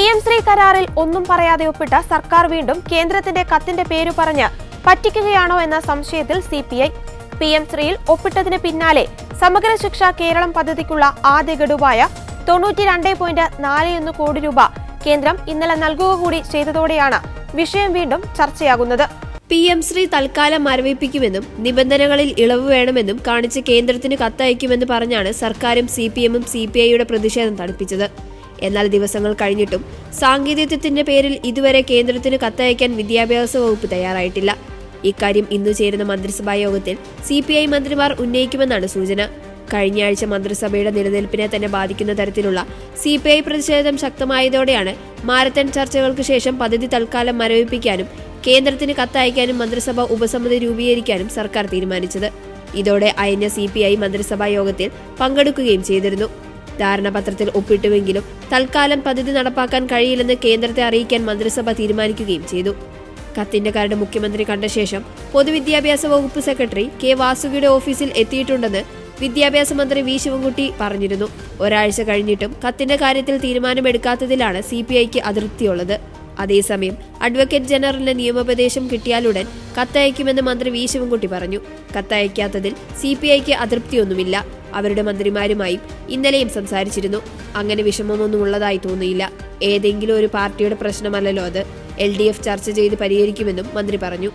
PM Shri കരാറിൽ ഒന്നും പറയാതെ ഒപ്പിട്ട സർക്കാർ വീണ്ടും കേന്ദ്രത്തിന്റെ കത്തിന്റെ പേരു പറഞ്ഞ് പറ്റിക്കുകയാണോ എന്ന സംശയത്തിൽ CPI. PM ശ്രീയിൽ ഒപ്പിട്ടതിന് പിന്നാലെ സമഗ്ര ശിക്ഷ കേരളം പദ്ധതിക്കുള്ള ആദ്യ ഗഡുവായ 92.41 കോടി രൂപ കേന്ദ്രം ഇന്നലെ നൽകുക കൂടി ചെയ്തതോടെയാണ് വിഷയം വീണ്ടും ചർച്ചയാകുന്നത്. PM ശ്രീ തൽക്കാലം മരവിപ്പിക്കുമെന്നും നിബന്ധനകളിൽ ഇളവ് വേണമെന്നും കാണിച്ച് കേന്ദ്രത്തിന് കത്തയക്കുമെന്ന് പറഞ്ഞാണ് സർക്കാരും CPM-ഉം CPI-യുടെ പ്രതിഷേധം തണുപ്പിച്ചത്. എന്നാൽ ദിവസങ്ങൾ കഴിഞ്ഞിട്ടും സാങ്കേതികത്വത്തിന്റെ പേരിൽ ഇതുവരെ കേന്ദ്രത്തിന് കത്തയക്കാൻ വിദ്യാഭ്യാസ വകുപ്പ് തയ്യാറായിട്ടില്ല. ഇക്കാര്യം ഇന്ന് ചേരുന്ന മന്ത്രിസഭാ യോഗത്തിൽ CPI മന്ത്രിമാർ ഉന്നയിക്കുമെന്നാണ് സൂചന. കഴിഞ്ഞയാഴ്ച മന്ത്രിസഭയുടെ നിലനിൽപ്പിനെ തന്നെ ബാധിക്കുന്ന തരത്തിലുള്ള CPI പ്രതിഷേധം ശക്തമായതോടെയാണ് മാരത്തൺ ചർച്ചകൾക്ക് ശേഷം പദ്ധതി തൽക്കാലം മരവിപ്പിക്കാനും കേന്ദ്രത്തിന് കത്തയക്കാനും മന്ത്രിസഭ ഉപസമിതി രൂപീകരിക്കാനും സർക്കാർ തീരുമാനിച്ചത്. ഇതോടെ അയഞ്ഞ CPI മന്ത്രിസഭാ യോഗത്തിൽ പങ്കെടുക്കുകയും ചെയ്തിരുന്നു. ധാരണാപത്രത്തിൽ ഒപ്പിട്ടുവെങ്കിലും തൽക്കാലം പദ്ധതി നടപ്പാക്കാൻ കഴിയില്ലെന്ന് കേന്ദ്രത്തെ അറിയിക്കാൻ മന്ത്രിസഭ തീരുമാനിക്കുകയും ചെയ്തു. കത്തിന്റെ കരട് മുഖ്യമന്ത്രി കണ്ട ശേഷം പൊതുവിദ്യാഭ്യാസ വകുപ്പ് സെക്രട്ടറി K. വാസുകിയുടെ ഓഫീസിൽ എത്തിയിട്ടുണ്ടെന്ന് വിദ്യാഭ്യാസ മന്ത്രി V. ശിവൻകുട്ടി പറഞ്ഞിരുന്നു. ഒരാഴ്ച കഴിഞ്ഞിട്ടും കത്തിന്റെ കാര്യത്തിൽ തീരുമാനമെടുക്കാത്തതിലാണ് CPI-ക്ക് അതൃപ്തിയുള്ളത്. അതേസമയം അഡ്വക്കേറ്റ് ജനറലിന്റെ നിയമോപദേശം കിട്ടിയാലുടൻ കത്തയക്കുമെന്ന് മന്ത്രി V. ശിവൻകുട്ടി പറഞ്ഞു. കത്തയക്കാത്തതിൽ CPI-ക്ക് അതൃപ്തിയൊന്നുമില്ല. അവരുടെ മന്ത്രിമാരുമായും ഇന്നലെയും സംസാരിച്ചിരുന്നു. അങ്ങനെ വിഷമമൊന്നും ഉള്ളതായി തോന്നിയില്ല. ഏതെങ്കിലും ഒരു പാർട്ടിയുടെ പ്രശ്നമല്ലല്ലോ അത്. LDF ചർച്ച ചെയ്ത് പരിഹരിക്കുമെന്നും മന്ത്രി പറഞ്ഞു.